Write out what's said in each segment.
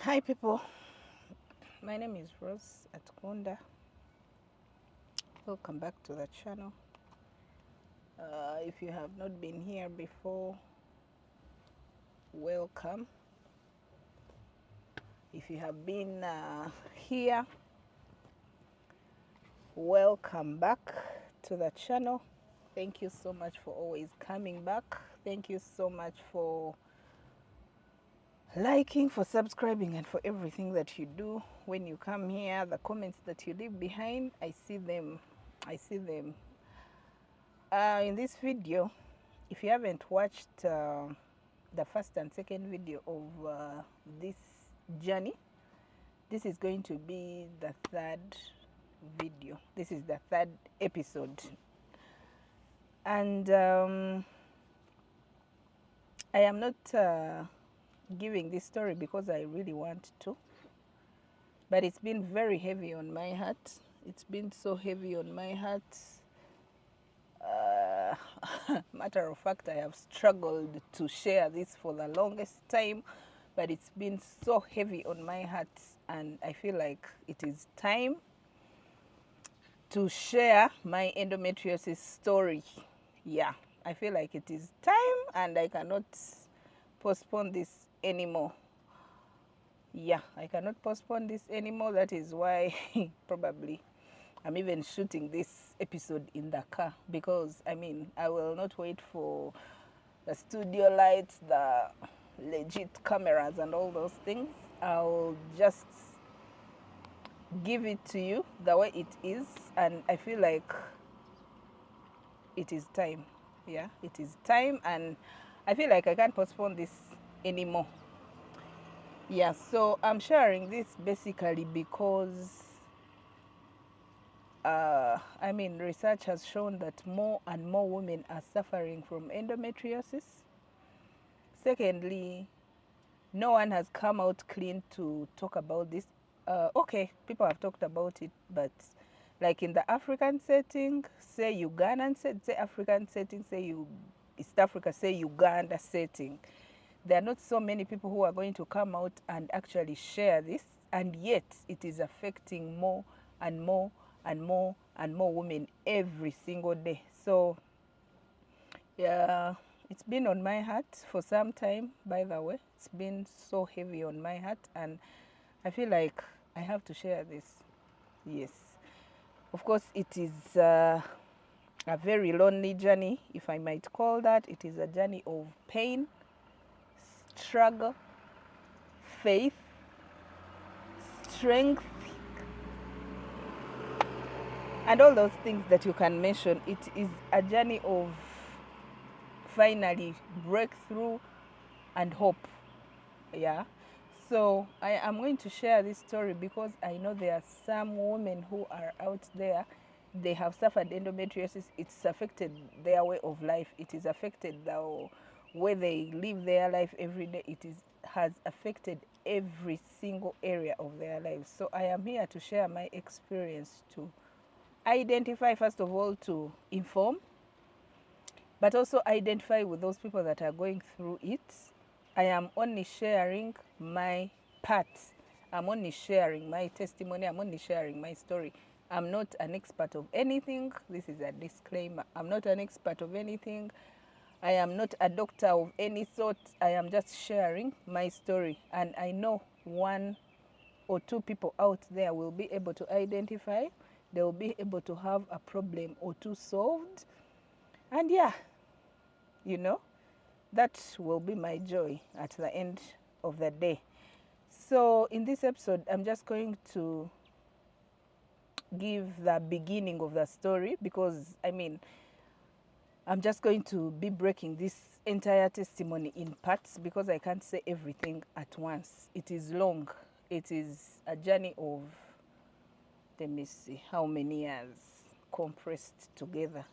Hi people, my name is Rose Atkunda. Welcome back to the channel. If you have not been here before, welcome. If you have been here, welcome back to the channel. Thank you so much for always coming back. Thank you so much for liking, for subscribing, and for everything that you do. When you come here, the comments that you leave behind, I see them. In this video, if you haven't watched the first and second video of this journey, this is going to be the third video. This is the third episode. And I am not giving this story because I really want to, but it's been very heavy on my heart. It's been so heavy on my heart. Matter of fact, I have struggled to share this for the longest time, but it's been so heavy on my heart, and I feel like it is time to share my endometriosis story. Yeah, I feel like it is time, and I cannot postpone this anymore. Yeah, I cannot postpone this anymore. That is why probably I'm even shooting this episode in the car, because I will not wait for the studio lights, the legit cameras and all those things. I'll just give it to you the way it is, and I feel like it is time. Yeah, it is time, and I feel like I can't postpone this anymore. Yeah, so I'm sharing this basically because research has shown that more and more women are suffering from endometriosis. Secondly, no one has come out clean to talk about this. Okay, people have talked about it, but like in the African setting, say Ugandan set, say African setting, say East Africa, say Uganda setting, there are not so many people who are going to come out and actually share this, and yet it is affecting more and more and more and more women every single day. So yeah, it's been on my heart for some time, by the way. It's been so heavy on my heart, and I feel like I have to share this. Yes, of course it is a very lonely journey, if I might call that. It is a journey of pain, struggle, faith, strength, and all those things that you can mention. It is a journey of finally breakthrough and hope. Yeah, so I am going to share this story because I know there are some women who are out there. They have suffered endometriosis. It's affected their way of life. It is affected the way they live their life every day. Has affected every single area of their lives. So I am here to share my experience, to identify, first of all, to inform, but also identify with those people that are going through it. I am only sharing my part. I'm only sharing my testimony. I'm only sharing my story. I'm not an expert of anything. This is a disclaimer. I'm not an expert of anything. I am not a doctor of any sort. I am just sharing my story. And I know one or two people out there will be able to identify. They will be able to have a problem or two solved. And yeah, you know, that will be my joy at the end of the day. So in this episode, I'm just going to give the beginning of the story, because I'm just going to be breaking this entire testimony in parts, because I can't say everything at once. It is long. It is a journey of, let me see, how many years compressed together.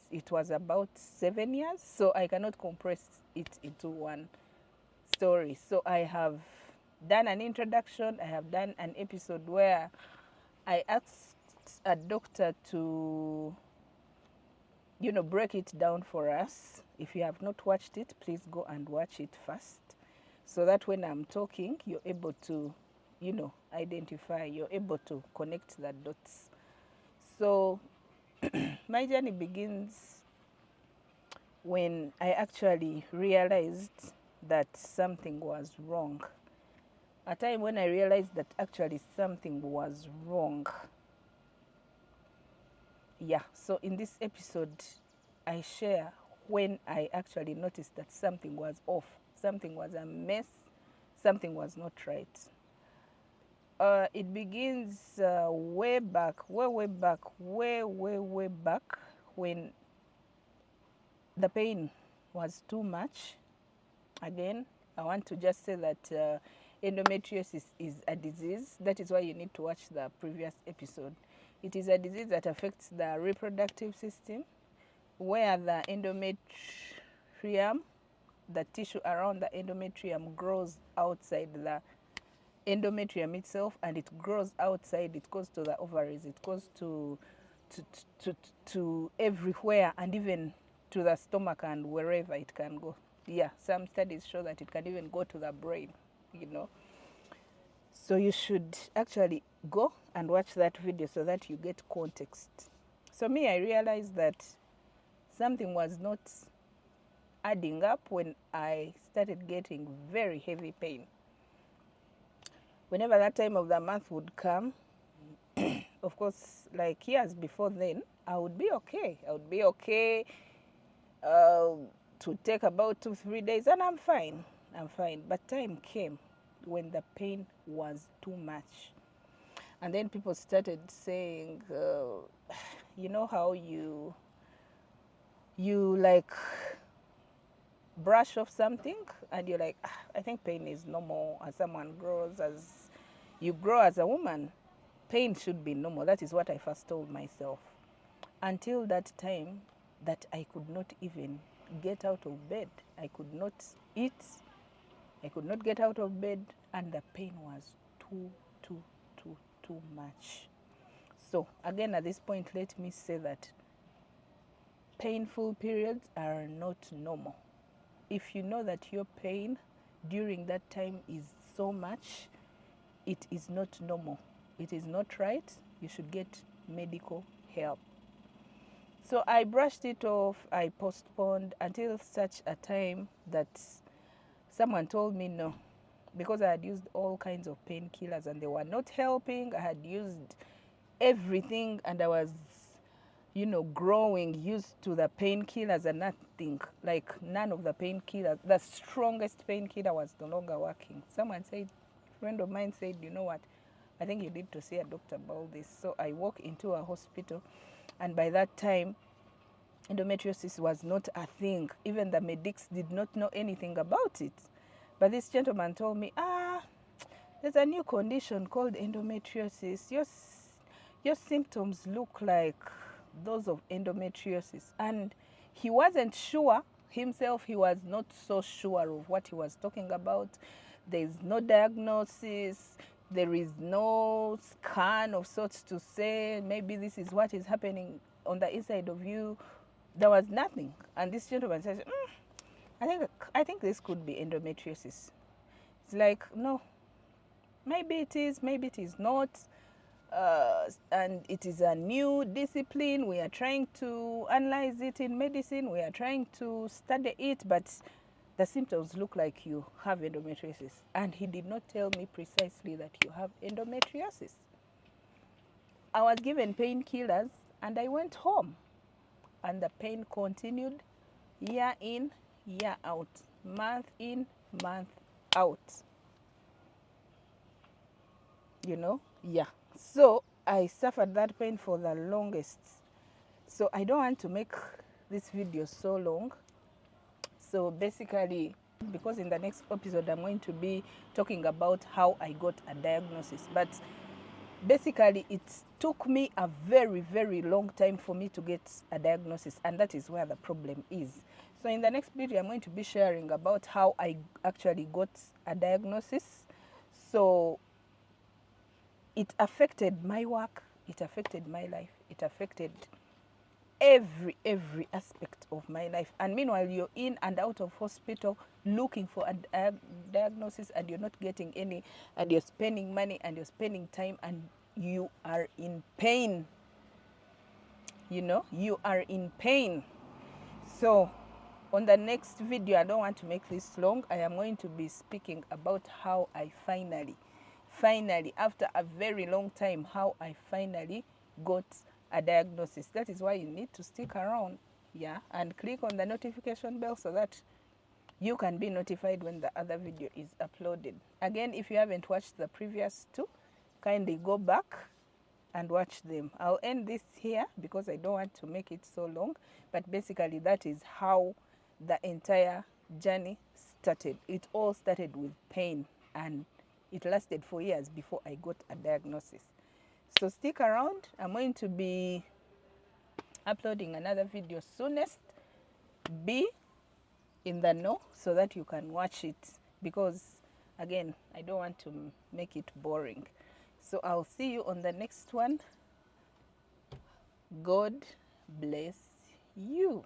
It was about 7 years, so I cannot compress it into one story. So I have done an introduction. I have done an episode where I asked a doctor to, break it down for us. If you have not watched it, please go and watch it first, so that when I'm talking, you're able to, you know, identify, you're able to connect the dots. So my journey begins when I actually realized that something was wrong. A time when I realized that actually something was wrong. Yeah, so in this episode, I share when I actually noticed that something was off, something was a mess, something was not right. It begins way back, way back, way back, when the pain was too much. Again, I want to just say that endometriosis is a disease. That is why you need to watch the previous episode. It is a disease that affects the reproductive system, where the endometrium, the tissue around the endometrium, grows outside the endometrium itself, and it grows outside. It goes to the ovaries, it goes to, to, to everywhere, and even to the stomach and wherever it can go. Yeah, some studies show that it can even go to the brain, you know. So you should actually go and watch that video so that you get context. So me, I realized that something was not adding up when I started getting very heavy pain. Whenever that time of the month would come, of course, like years before then, I would be okay. I would be okay to take about 2-3 days, and I'm fine. I'm fine. But time came when the pain was too much. And then people started saying, you know how you like brush off something and you're like, ah, I think pain is normal. As someone grows, as you grow as a woman, pain should be normal. That is what I first told myself. Until that time that I could not even get out of bed. I could not eat. I could not get out of bed, and the pain was too much. So again, at this point, let me say that painful periods are not normal. If you know that your pain during that time is so much, it is not normal. It is not right. You should get medical help. So I brushed it off. I postponed until such a time that someone told me no, because I had used all kinds of painkillers and they were not helping. I had used everything and I was, you know, growing used to the painkillers, and nothing, like none of the painkillers, the strongest painkiller was no longer working. Someone said, a friend of mine said, you know what, I think you need to see a doctor about this. So I walked into a hospital, and by that time, endometriosis was not a thing. Even the medics did not know anything about it. But this gentleman told me, there's a new condition called endometriosis. Your symptoms look like those of endometriosis. And he wasn't sure himself. He was not so sure of what he was talking about. There's no diagnosis. There is no scan of sorts to say maybe this is what is happening on the inside of you. There was nothing. And this gentleman says, I think this could be endometriosis. It's like, no, maybe it is, maybe it is not. And it is a new discipline. We are trying to analyze it in medicine. We are trying to study it, but the symptoms look like you have endometriosis. And he did not tell me precisely that you have endometriosis. I was given painkillers and I went home. And the pain continued year in, year out, month in, month out. You know? Yeah. So I suffered that pain for the longest. So I don't want to make this video so long. So basically, because in the next episode I'm going to be talking about how I got a diagnosis. But basically it took me a very long time for me to get a diagnosis, and that is where the problem is. So in the next video I'm going to be sharing about how I actually got a diagnosis. So it affected my work, it affected my life, it affected every aspect of my life. And meanwhile, you're in and out of hospital looking for a diagnosis, and you're not getting any, and you're spending money and you're spending time, and you are in pain. You know, you are in pain. So on the next video, I don't want to make this long, I am going to be speaking about how I finally, after a very long time, how I finally got a diagnosis. That is why you need to stick around, yeah, and click on the notification bell so that you can be notified when the other video is uploaded. Again, if you haven't watched the previous two, kindly go back and watch them. I'll end this here because I don't want to make it so long, but basically that is how the entire journey started. It all started with pain, and it lasted for years before I got a diagnosis. So stick around. I'm going to be uploading another video soonest. Be in the know so that you can watch it, because again, I don't want to make it boring. So I'll see you on the next one. God bless you.